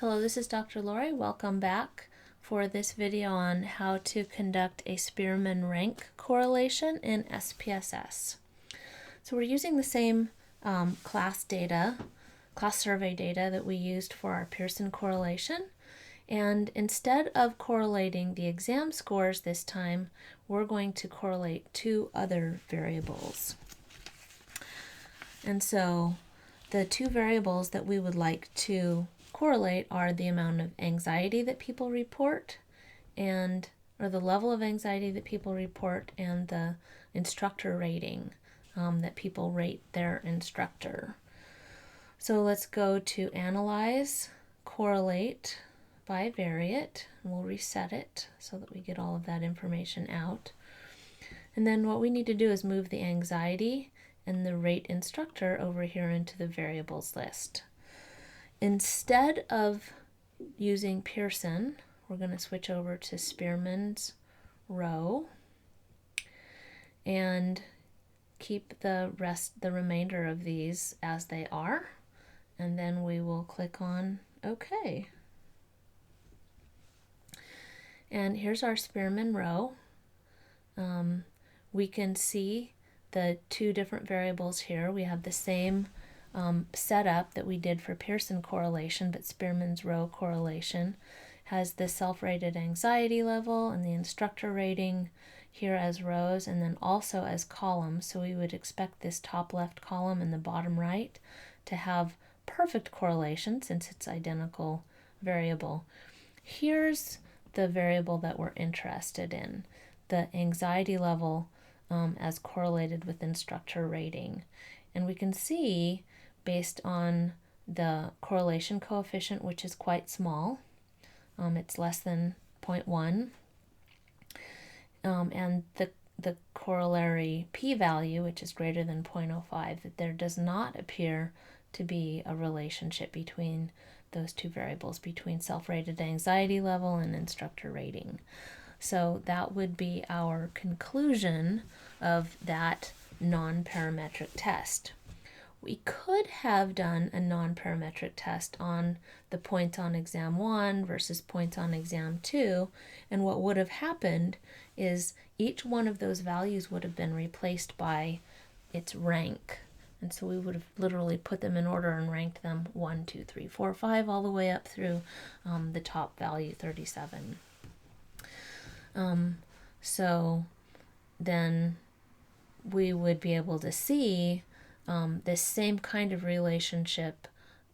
Hello, this is Dr. Lori. Welcome back for this video on how to conduct a Spearman rank correlation in SPSS. So we're using the same class survey data that we used for our Pearson correlation. And instead of correlating the exam scores this time, we're going to correlate two other variables. And so the two variables that we would like to correlate are the amount of anxiety that people report or the level of anxiety that people report and the instructor rating that people rate their instructor. So let's go to Analyze, Correlate by Variate, and we'll reset it so that we get all of that information out. And then what we need to do is move the anxiety and the rate instructor over here into the variables list. Instead of using Pearson, we're going to switch over to Spearman's row and keep the remainder of these as they are, and then we will click on OK. And here's our Spearman row. We can see the two different variables here. We have the same setup that we did for Pearson correlation, but Spearman's row correlation has the self-rated anxiety level and the instructor rating here as rows and then also as columns. So we would expect this top left column and the bottom right to have perfect correlation since it's identical variable. Here's the variable that we're interested in, the anxiety level as correlated with instructor rating. And we can see based on the correlation coefficient, which is quite small, it's less than 0.1, and the corollary p-value, which is greater than 0.05, that there does not appear to be a relationship between those two variables, between self-rated anxiety level and instructor rating. So that would be our conclusion of that non-parametric test. We could have done a non-parametric test on the points on exam 1 versus points on exam 2, and what would have happened is each one of those values would have been replaced by its rank. And so we would have literally put them in order and ranked them 1, 2, 3, 4, 5 all the way up through the top value 37. So then we would be able to see this same kind of relationship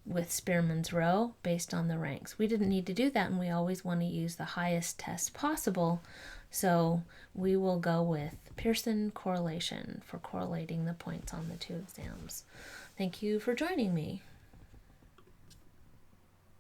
with Spearman's row based on the ranks. We didn't need to do that, and we always want to use the highest test possible. So we will go with Pearson correlation for correlating the points on the two exams. Thank you for joining me.